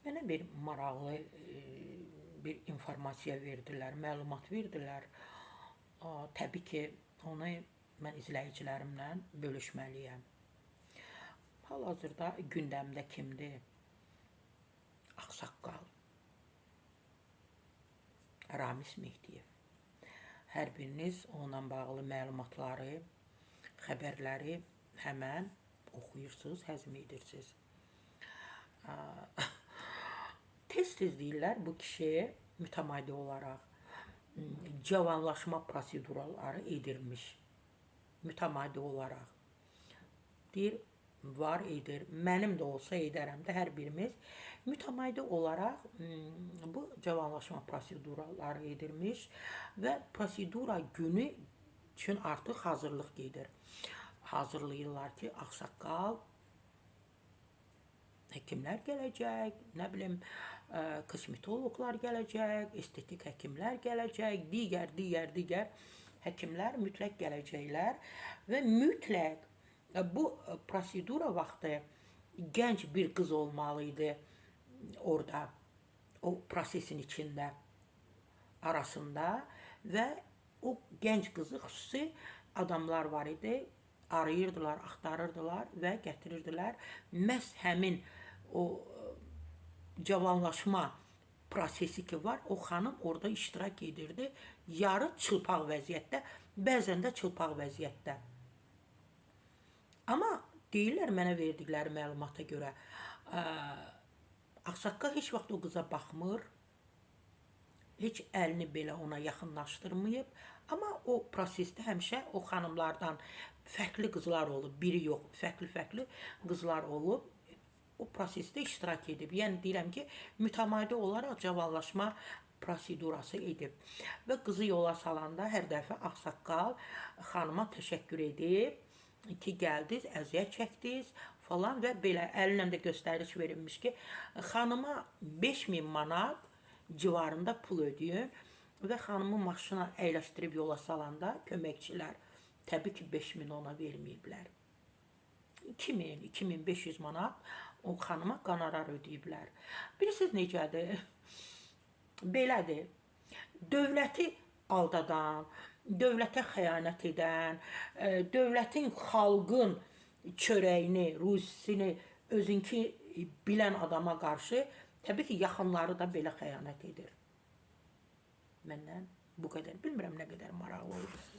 Mənə bir maraqlı bir informasiya verdilər, məlumat verdilər. Təbii ki, onu mən izləyicilərimlə bölüşməliyəm. Hal-hazırda gündəmdə kimdir? Ağsaqqal, Ramiz Mehdiyev. Hər biriniz onunla bağlı məlumatları, xəbərləri həmən oxuyursunuz, həzm edirsiniz. Tez-tez deyirlər, bu kişi mütəmadi olaraq cavanlaşma proseduraları edirmiş. Mütəmadi olaraq. Deyir, var edir. Mənim də olsa edərəm də hər birimiz. Mütəmadi olaraq bu cavanlaşma proseduraları edirmiş və prosedura günü üçün artıq hazırlıq gedir. Hazırlayırlar ki, ağsaqqal həkimlər gələcək, nə bilim, kosmetologlar gələcək, estetik həkimlər gələcək, digər həkimlər mütləq gələcəklər və mütləq bu prosedura vaxtı gənc bir qız olmalı idi orada, o prosesin içində, arasında və o gənc qızı xüsusi adamlar var idi, arayırdılar, axtarırdılar və gətirirdilər. Məhz həmin o cavanlaşma prosesi ki var, o xanım orada iştirak edirdi. Yarı çılpaq vəziyyətdə, bəzən də çılpaq vəziyyətdə. Amma deyirlər mənə verdikləri məlumata görə, ağsaqqal heç vaxt o qıza baxmır, heç əlini belə ona yaxınlaşdırmayıb. Amma o prosesdə həmişə o xanımlardan fərqli qızlar olub, biri yox, fərqli qızlar olub, o prosesdə iştirak edib. Yəni deyirəm ki, mütəmadi olaraq cavanlaşma prosedurası edib. Və qızı yola salanda hər dəfə ağsaqqal xanıma təşəkkür edib ki, gəldiniz, əziyyət çəkdiniz falan və belə əlinlə də göstəriş verilmiş ki, xanıma 5000 manat civarında pul ödəyin və xanımı maşına əyləşdirib yola salanda köməkçilər təbii ki 5000 ona verməyiblər. 2000-2500 manat o xanıma qonorar ödəyiblər. Bilirsiniz necədir? Belədir. Dövləti aldadan, dövlətə xəyanət edən, dövlətin, xalqın çörəyini, ruzisini özünki bilən adama qarşı təbii ki, yaxınları da belə xəyanət edir. Məndən bu qədər. Bilmirəm nə qədər maraqlı olur.